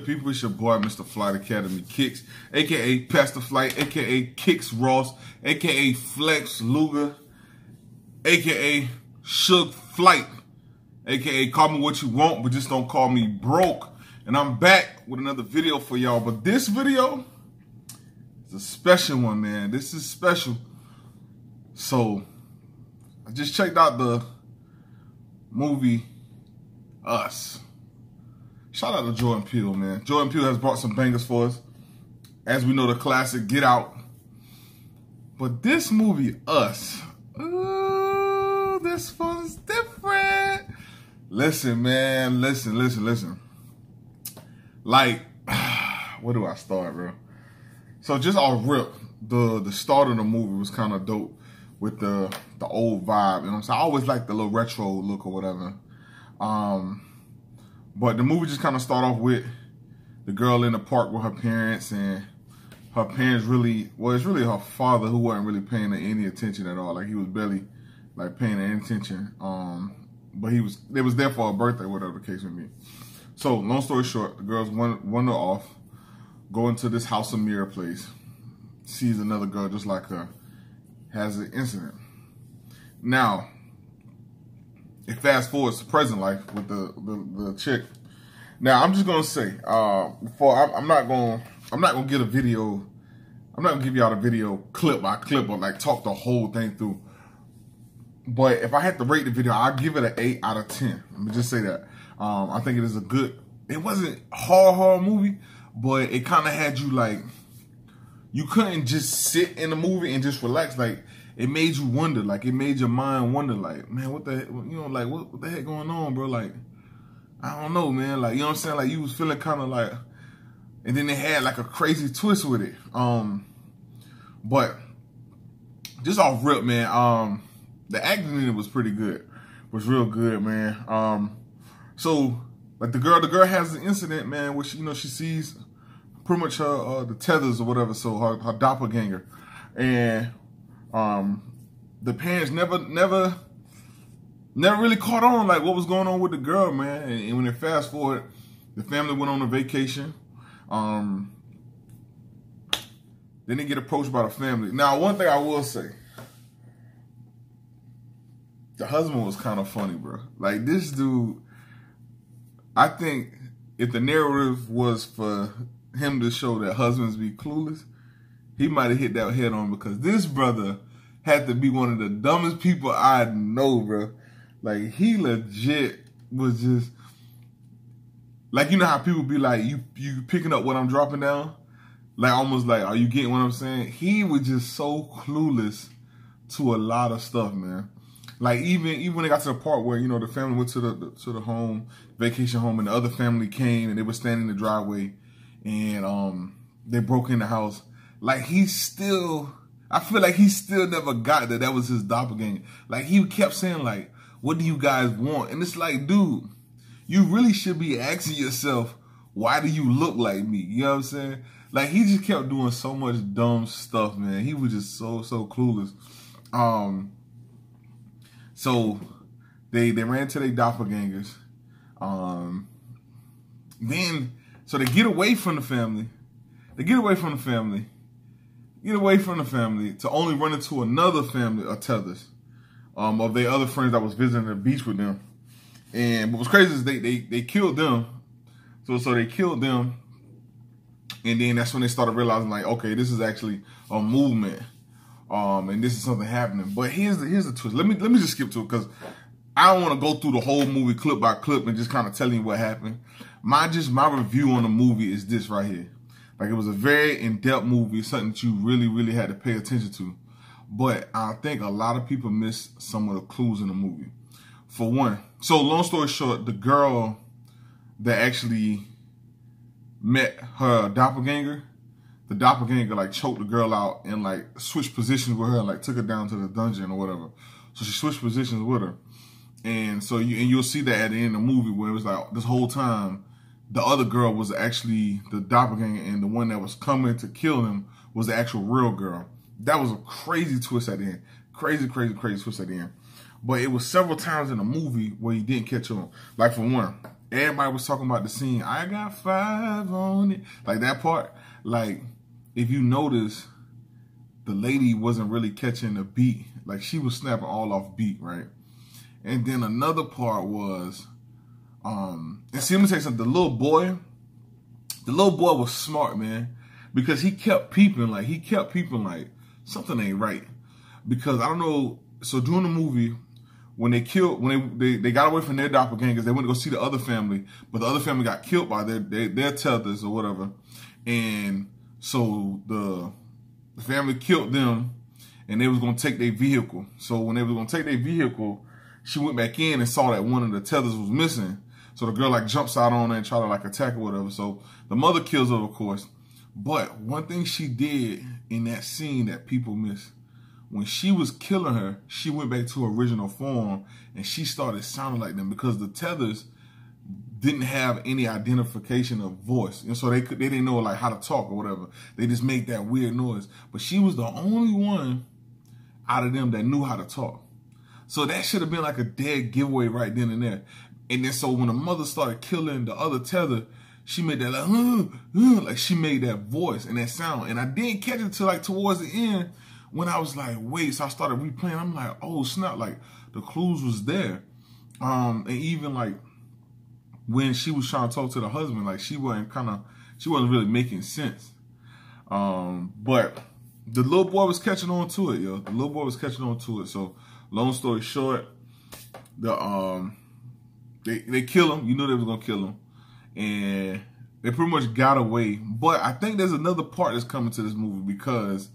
people? It's your boy, Mr. Flight Academy Kicks, a.k.a. Pastor Flight, a.k.a. Kicks Ross, a.k.a. Flex Luger, a.k.a. Shook Flight, a.k.a. call me what you want, but just don't call me broke. And I'm back with another video for y'all. But this video is a special one, man. This is special. So, I just checked out the movie Us. Shout out to Jordan Peele, man. Jordan Peele has brought some bangers for us. As we know, the classic Get Out. But this movie, Us, this one's different. Listen, man, listen. Like, where do I start, bro? So just off rip, the start of the movie was kind of dope with the old vibe. You know what I'm saying? I always like the little retro look or whatever. But the movie just kind of start off with the girl in the park with her parents, and her parents really, well, it's really her father who wasn't really paying her any attention at all. Like, he was barely like paying her any attention. But they was there for her birthday, whatever the case may be. So, long story short, the girls wander off, go into this house of mirror place, sees another girl just like her, has an incident. Now, it fast forwards to present life with the chick. Now, I'm just gonna say, I'm not gonna get a video. I'm not gonna give y'all a video clip by clip or like talk the whole thing through. But if I had to rate the video, I'd give it an 8 out of 10. Let me just say that. I think it is a good. It wasn't horror movie, but it kind of had you like, you couldn't just sit in the movie and just relax. Like, it made you wonder. Like, it made your mind wonder. Like, man, what the heck, you know, like what the heck going on, bro? Like, I don't know, man. Like, you know what I'm saying? Like, you was feeling kind of like, and then they had like a crazy twist with it. But just off rip, man. The acting in it was pretty good. Was real good, man. So like the girl has an incident, man, where she, you know, she sees pretty much her the tethers or whatever, so her doppelganger, and the parents never really caught on like what was going on with the girl, man. And when they fast forward, the family went on a vacation. Then they get approached by the family. Now, one thing I will say, the husband was kind of funny, bro. Like, this dude, I think if the narrative was for him to show that husbands be clueless, he might have hit that head on, because this brother had to be one of the dumbest people I know, bro. Like, he legit was just, like, you know how people be like, you picking up what I'm dropping down? Like, almost like, are you getting what I'm saying? He was just so clueless to a lot of stuff, man. Like, even when they got to the part where, you know, the family went to the home, vacation home, and the other family came and they were standing in the driveway, and they broke in the house. Like, I feel like he still never got that was his doppelganger. Like, he kept saying, like, what do you guys want? And it's like, dude, you really should be asking yourself, why do you look like me? You know what I'm saying? Like, he just kept doing so much dumb stuff, man. He was just so clueless. So they ran to their doppelgangers. Then, so they get away from the family. Get away from the family to only run into another family of tethers, of their other friends that was visiting the beach with them. And what was crazy is they killed them. So they killed them. And then that's when they started realizing, like, okay, this is actually a movement. And this is something happening. But here's the twist. Let me just skip to it, because I don't want to go through the whole movie clip by clip and just kind of tell you what happened. My review on the movie is this right here. Like, it was a very in-depth movie, something that you really had to pay attention to. But I think a lot of people miss some of the clues in the movie. For one, so long story short, the girl that actually met her doppelganger, the doppelganger like choked the girl out and like switched positions with her, and like took her down to the dungeon or whatever. So she switched positions with her. And so you'll see that at the end of the movie, where it was like this whole time the other girl was actually the doppelganger, and the one that was coming to kill him was the actual real girl. That was a crazy twist at the end. Crazy twist at the end. But it was several times in the movie where you didn't catch on. Like, for one, everybody was talking about the scene. I got 5 on it. Like that part. Like if you notice, the lady wasn't really catching the beat. Like she was snapping all off beat, right? And then another part was, and see, let me tell you something. The little boy was smart, man, because he kept peeping, like something ain't right. Because I don't know. So during the movie, when they got away from their doppelgangers, they went to go see the other family, but the other family got killed by their tethers or whatever, and so the family killed them, and they was gonna take their vehicle. So when they was gonna take their vehicle, she went back in and saw that one of the tethers was missing. So the girl like jumps out on her and try to like attack her or whatever. So the mother kills her, of course. But one thing she did in that scene that people miss, when she was killing her, she went back to her original form and she started sounding like them, because the tethers didn't have any identification of voice. And so they didn't know like how to talk or whatever. They just made that weird noise. But she was the only one out of them that knew how to talk. So that should have been like a dead giveaway right then and there. And then so when the mother started killing the other tether, she made that like she made that voice and that sound. And I didn't catch it till like towards the end when I was like, wait. So I started replaying. I'm like, oh snap, like the clues was there. And even like when she was trying to talk to the husband, like she wasn't really making sense. But the little boy was catching on to it, yo. The little boy was catching on to it. So long story short, they kill him. You knew they was gonna kill him, and they pretty much got away. But I think there's another part that's coming to this movie, because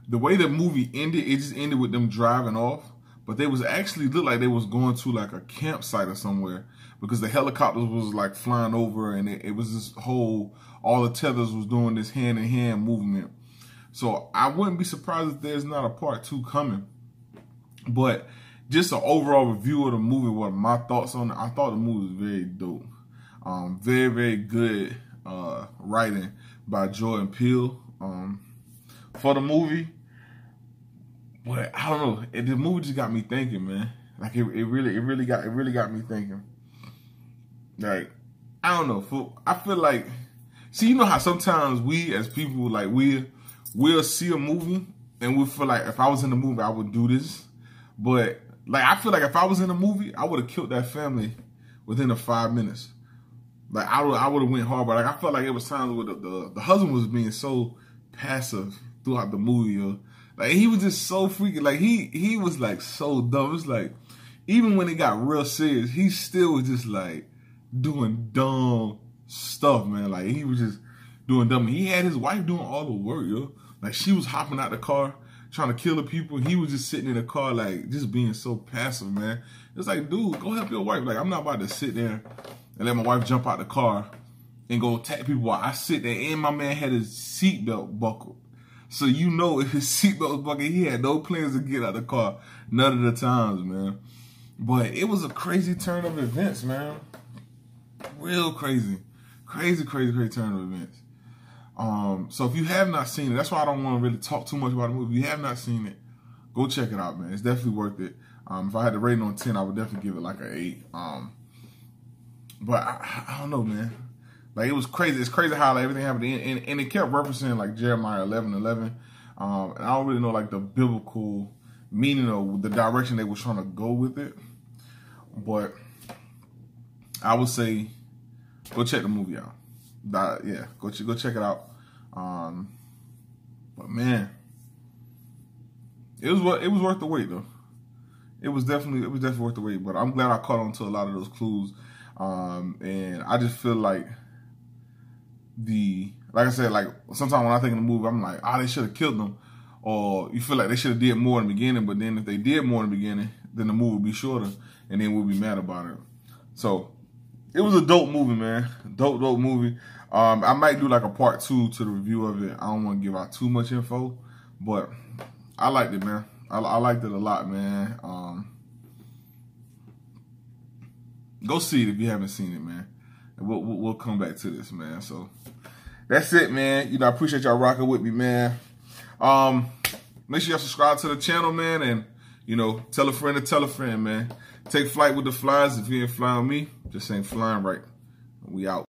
the way the movie ended, it just ended with them driving off. But they was actually looked like they was going to like a campsite or somewhere, because the helicopters was like flying over, and it was this whole, all the tethers was doing this hand-in-hand movement. So I wouldn't be surprised if there's not a part 2 coming. But just an overall review of the movie, what my thoughts on it, I thought the movie was very dope. Very, very good writing by Jordan Peele for the movie. But I don't know, the movie just got me thinking, man. Like it really got me thinking. Like, I don't know, I feel like, see, you know how sometimes we as people, like we'll see a movie and we feel like if I was in the movie I would do this. But like, I feel like if I was in a movie, I would have killed that family within the 5 minutes. Like I would have went hard, but like I felt like it was times where the husband was being so passive throughout the movie, yo. Like he was just so freaking, like he was like so dumb. It's like even when it got real serious, he still was just like doing dumb stuff, man. Like he was just doing dumb. He had his wife doing all the work, yo. Like she was hopping out the car trying to kill the people. He was just sitting in the car, like just being so passive, man. It's like, dude, go help your wife. Like I'm not about to sit there and let my wife jump out the car and go attack people while I sit there. And my man had his seatbelt buckled. So you know if his seatbelt was buckled, he had no plans to get out the car none of the times, man. But it was a crazy turn of events, man. Real crazy. Crazy turn of events. So if you have not seen it, that's why I don't want to really talk too much about the movie. If you have not seen it, go check it out, man. It's definitely worth it. If I had to rate it on 10, I would definitely give it like an 8. But I don't know, man. Like it was crazy. It's crazy how like, everything happened, and it kept referencing like Jeremiah 11:11. And I don't really know like the biblical meaning of the direction they were trying to go with it. But I would say go check the movie out. Yeah, go check it out. But man, it was worth the wait though. It was definitely worth the wait. But I'm glad I caught on to a lot of those clues. And I just feel like like I said, like sometimes when I think of the movie, I'm like, they should have killed them. Or you feel like they should have did more in the beginning, but then if they did more in the beginning, then the movie would be shorter, and then we'll be mad about it. So it was a dope movie, man. Dope movie. I might do like a part 2 to the review of it. I don't want to give out too much info, but I liked it, man. I liked it a lot, man. Go see it if you haven't seen it, man. And we'll come back to this, man. So that's it, man. You know, I appreciate y'all rocking with me, man. Make sure y'all subscribe to the channel, man, and you know, tell a friend to tell a friend, man. Take flight with the Flyest. If you ain't flying me, just ain't flying right. We out.